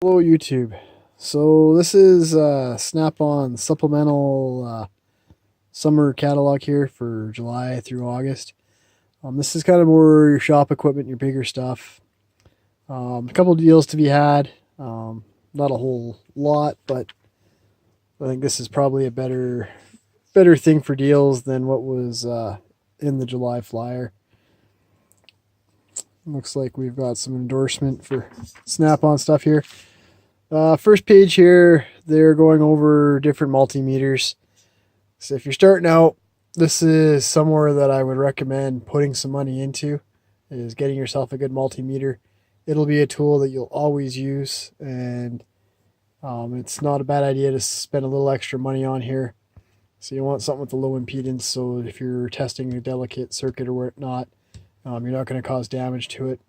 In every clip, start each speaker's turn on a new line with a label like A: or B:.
A: Hello YouTube. So this is Snap-on supplemental summer catalog here for July through August. This is kind of more your shop equipment, your bigger stuff. A couple of deals to be had. Not a whole lot, but I think this is probably a better thing for deals than what was in the July flyer. Looks like we've got some endorsement for Snap-on stuff here. First page here, they're going over different multimeters. So if you're starting out, this is somewhere that I would recommend putting some money into, is getting yourself a good multimeter. It'll be a tool that you'll always use, and it's not a bad idea to spend a little extra money on here. So you want something with a low impedance, so if you're testing a delicate circuit or whatnot, you're not going to cause damage to it.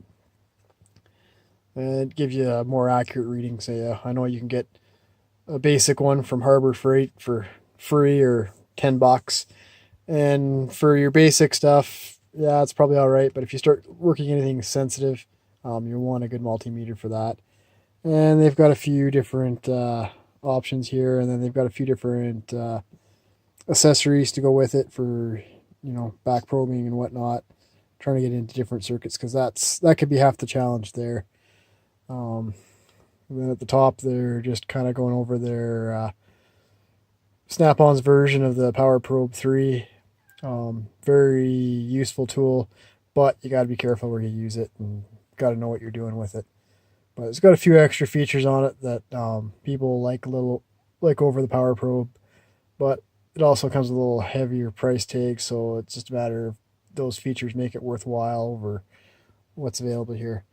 A: And give you a more accurate reading. Say, I know you can get a basic one from Harbor Freight for free or $10. And for your basic stuff, yeah, it's probably all right. But if you start working anything sensitive, you'll want a good multimeter for that. And they've got a few different options here, and then they've got a few different accessories to go with it for, back probing and whatnot. Trying to get into different circuits, because that could be half the challenge there. And then at the top, they're just kind of going over their Snap-on's version of the Power Probe 3. Very useful tool, but you got to be careful where you use it and got to know what you're doing with it. But it's got a few extra features on it that people like over the Power Probe, but it also comes with a little heavier price tag, so it's just a matter of those features make it worthwhile over what's available here.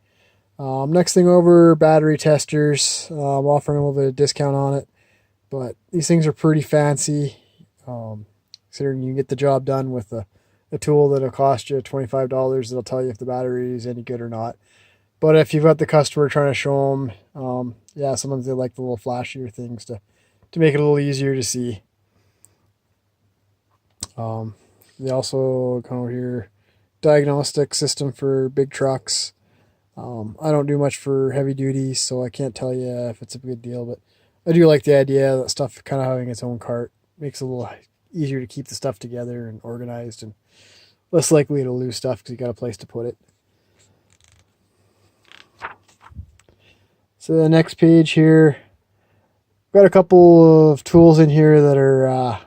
A: Next thing over, battery testers. I'm offering a little bit of discount on it, but these things are pretty fancy. Considering you can get the job done with a tool that'll cost you $25, that'll tell you if the battery is any good or not. But if you've got the customer trying to show them, yeah, sometimes they like the little flashier things to make it a little easier to see. They also come over here, diagnostic system for big trucks. I don't do much for heavy duty, so I can't tell you if it's a good deal, but I do like the idea that stuff kind of having its own cart makes it a little easier to keep the stuff together and organized, and less likely to lose stuff because you got a place to put it. So the next page here, got a couple of tools in here that are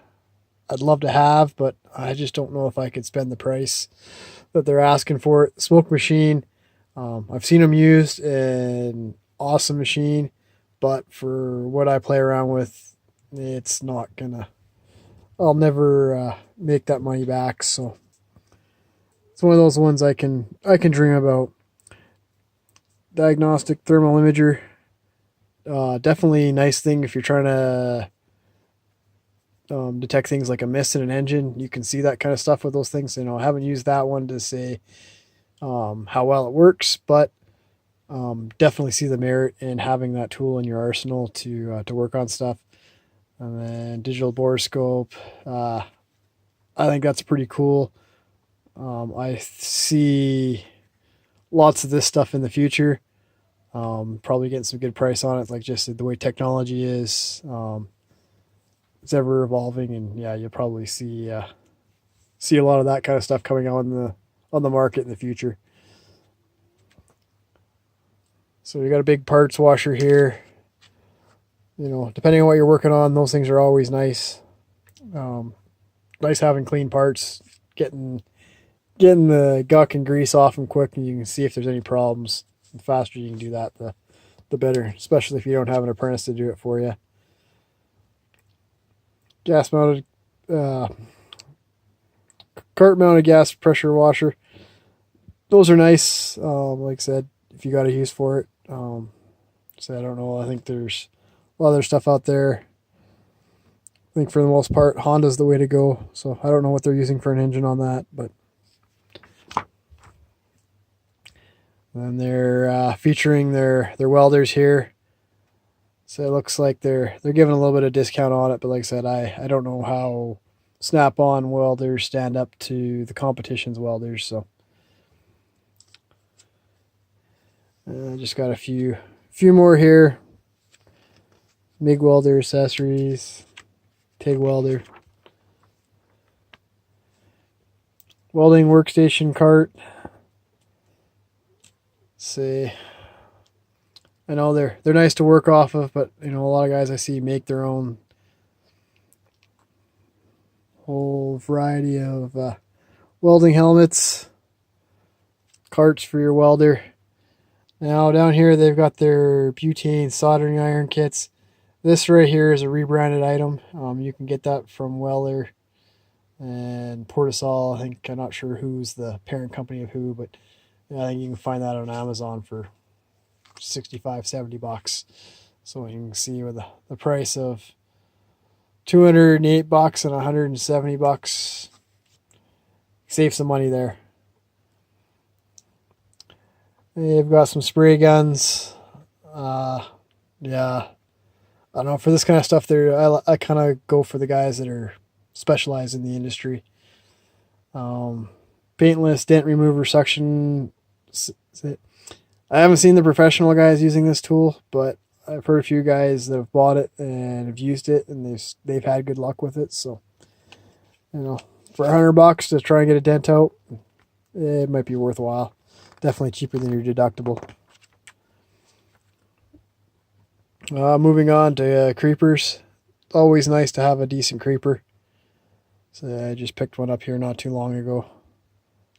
A: I'd love to have, but I just don't know if I could spend the price that they're asking for it. Smoke machine. I've seen them used, and awesome machine, but for what I play around with, it's not gonna, I'll never make that money back. So it's one of those ones I can dream about. Diagnostic thermal imager. Definitely a nice thing if you're trying to detect things like a mist in an engine. You can see that kind of stuff with those things. I haven't used that one to say how well it works, but definitely see the merit in having that tool in your arsenal to work on stuff. And then digital borescope, I think that's pretty cool. I see lots of this stuff in the future. Probably getting some good price on it, like just the way technology is. It's ever evolving, and yeah, you'll probably see a lot of that kind of stuff coming on the market in the future. So you got a big parts washer here. Depending on what you're working on, those things are always nice. Nice having clean parts, getting the gunk and grease off them quick, and you can see if there's any problems. The faster you can do that, the better, especially if you don't have an apprentice to do it for you. Gas mounted, cart mounted gas pressure washer. Those are nice. Like I said, if you got a use for it. So I don't know. I think there's a lot of other stuff out there. I think for the most part, Honda's the way to go. So I don't know what they're using for an engine on that, but then they're featuring their welders here. So it looks like they're giving a little bit of discount on it, but like I said, I don't know how Snap-on welders stand up to the competition's welders. So just got a few more here. MIG welder accessories, TIG welder, welding workstation cart. Let's see. I know they're nice to work off of, but you know, a lot of guys I see make their own whole variety of welding helmets, carts for your welder. Now down here they've got their butane soldering iron kits. This right here is a rebranded item. You can get that from Welders and Portasol. I think, I'm not sure who's the parent company of who, but yeah, I think you can find that on Amazon for 65, 70 bucks. So you can see with the price of 208 bucks and 170 bucks, save some money there. They've got some spray guns. Yeah, I don't know, for this kind of stuff there, I kind of go for the guys that are specialized in the industry. Paintless dent remover suction. I haven't seen the professional guys using this tool, but I've heard a few guys that have bought it and have used it, and they've had good luck with it. So, you know, for $100 to try and get a dent out, it might be worthwhile. Definitely cheaper than your deductible. Moving on to creepers. Always nice to have a decent creeper. So I just picked one up here not too long ago.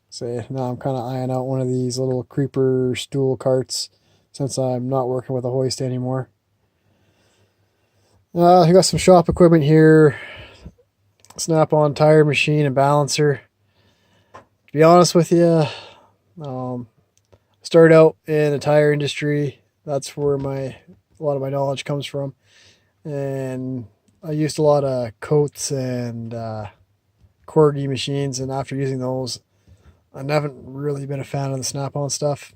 A: So now I'm kind of eyeing out one of these little creeper stool carts since I'm not working with a hoist anymore. I got some shop equipment here. Snap-on tire machine and balancer. To be honest with you, started out in the tire industry. That's where a lot of my knowledge comes from. And I used a lot of coats and Corgi machines, and after using those, I haven't really been a fan of the snap-on stuff.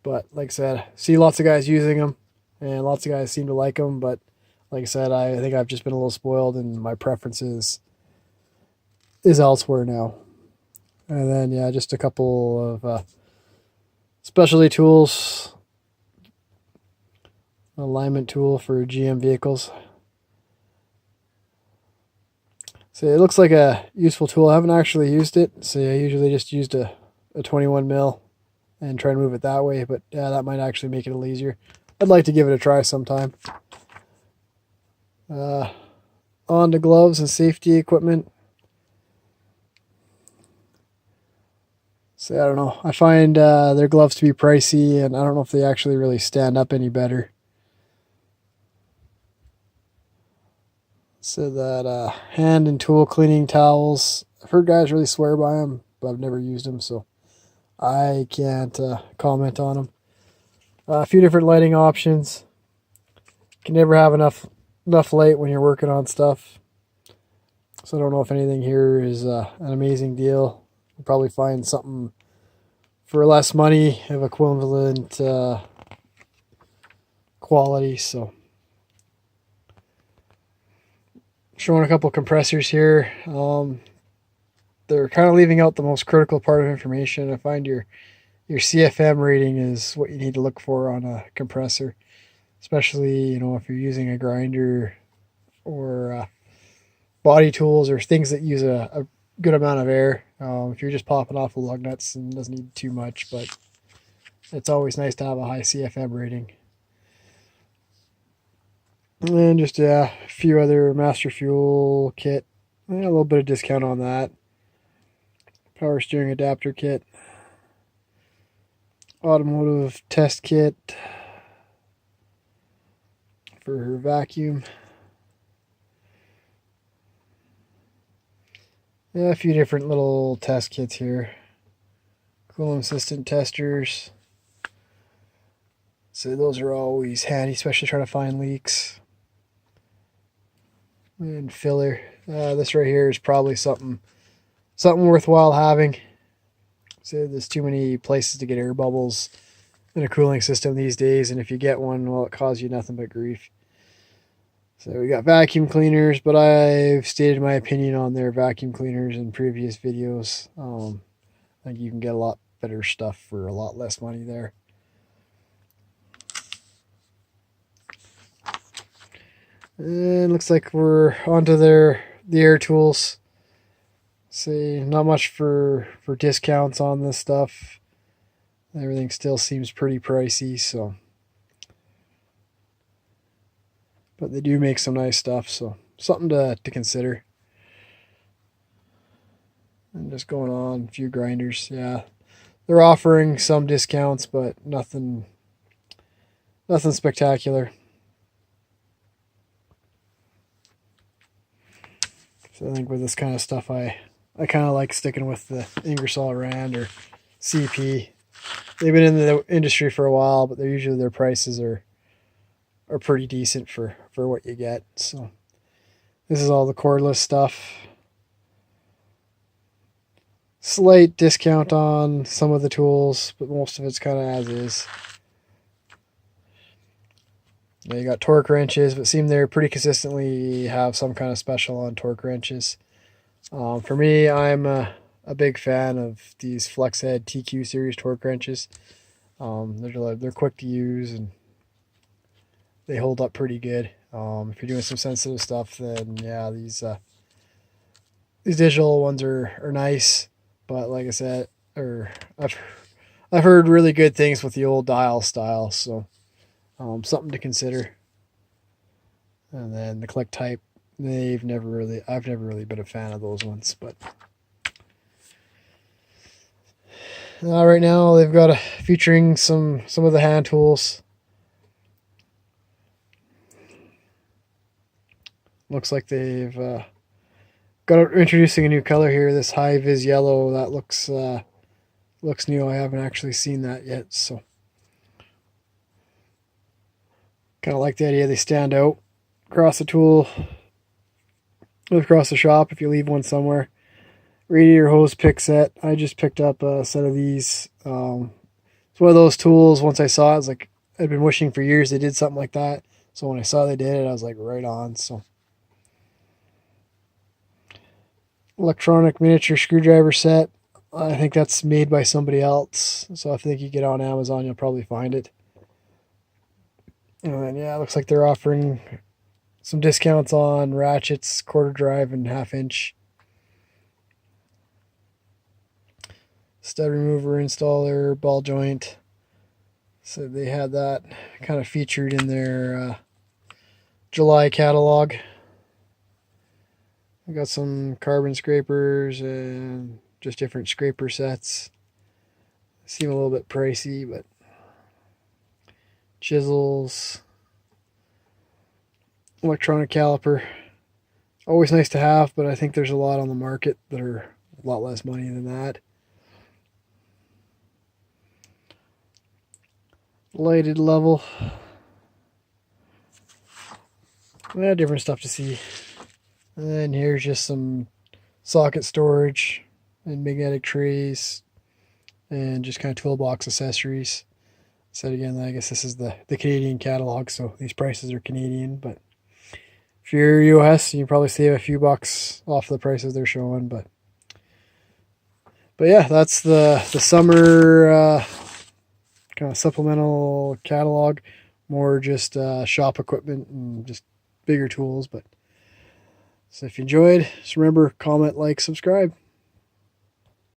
A: But like I said, see lots of guys using them, and lots of guys seem to like them. But like I said, I think I've just been a little spoiled, and my preferences is elsewhere now. And then, yeah, just a couple of specialty tools. Alignment tool for GM vehicles. So it looks like a useful tool. I haven't actually used it, so I usually just used a 21 mil and try and move it that way, but yeah, that might actually make it a little easier. I'd like to give it a try sometime. On to gloves and safety equipment. So I don't know. I find their gloves to be pricey, and I don't know if they actually really stand up any better. So that hand and tool cleaning towels. I've heard guys really swear by them, but I've never used them, so I can't comment on them. A few different lighting options. Can never have enough light when you're working on stuff. So I don't know if anything here is an amazing deal. You'll probably find something for less money of equivalent quality. So showing a couple compressors here. They're kind of leaving out the most critical part of information. I find your CFM rating is what you need to look for on a compressor, especially, you know, if you're using a grinder or body tools or things that use a good amount of air. If you're just popping off the lug nuts and doesn't need too much, but it's always nice to have a high CFM rating. And just a few other Master Fuel kit. A little bit of discount on that. Power steering adapter kit. Automotive test kit for her vacuum. Yeah, a few different little test kits here. Coolant assistant testers. So those are always handy, especially trying to find leaks. And filler. This right here is probably something worthwhile having. So there's too many places to get air bubbles in a cooling system these days, and if you get one, well, it causes you nothing but grief. So we got vacuum cleaners, but I've stated my opinion on their vacuum cleaners in previous videos. I think you can get a lot better stuff for a lot less money there. And looks like we're onto the air tools. See, not much for discounts on this stuff. Everything still seems pretty pricey, so. But they do make some nice stuff, so something to consider. And just going on, a few grinders, yeah. They're offering some discounts, but nothing spectacular. So I think with this kind of stuff, I kind of like sticking with the Ingersoll Rand or CP. They've been in the industry for a while, but usually their prices are pretty decent for what you get. So this is all the cordless stuff. Slight discount on some of the tools, but most of it's kind of as is. Now you got torque wrenches, but seem they pretty consistently have some kind of special on torque wrenches. For me, I'm a big fan of these Flexhead TQ series torque wrenches. They're quick to use and they hold up pretty good. If you're doing some sensitive stuff, then yeah, these digital ones are nice. But like I said, I've heard really good things with the old dial style, so something to consider. And then the click type, I've never really been a fan of those ones. But right now they've got featuring some of the hand tools. Looks like they've introducing a new color here. This high vis yellow that looks new. I haven't actually seen that yet, so kind of like the idea they stand out across the tool, across the shop if you leave one somewhere. Radiator hose pick set. I just picked up a set of these. It's one of those tools. Once I saw it, I was like, I'd been wishing for years they did something like that. So when I saw they did it, I was like, right on. So electronic miniature screwdriver set. I think that's made by somebody else. So I think you get on Amazon, you'll probably find it. And then, yeah, it looks like they're offering some discounts on ratchets, quarter drive, and half-inch. Stud remover installer, ball joint. So they had that kind of featured in their July catalog. I got some carbon scrapers and just different scraper sets. Seem a little bit pricey, but chisels, electronic caliper. Always nice to have, but I think there's a lot on the market that are a lot less money than that. Lighted level. Yeah, different stuff to see. And then here's just some socket storage and magnetic trays and just kind of toolbox accessories. So again, I guess this is the Canadian catalog, so these prices are Canadian, but if you're US, you can probably save a few bucks off the prices they're showing. But yeah, that's the summer kind of supplemental catalog. More just shop equipment and just bigger tools. But so if you enjoyed, just remember, comment, like, subscribe.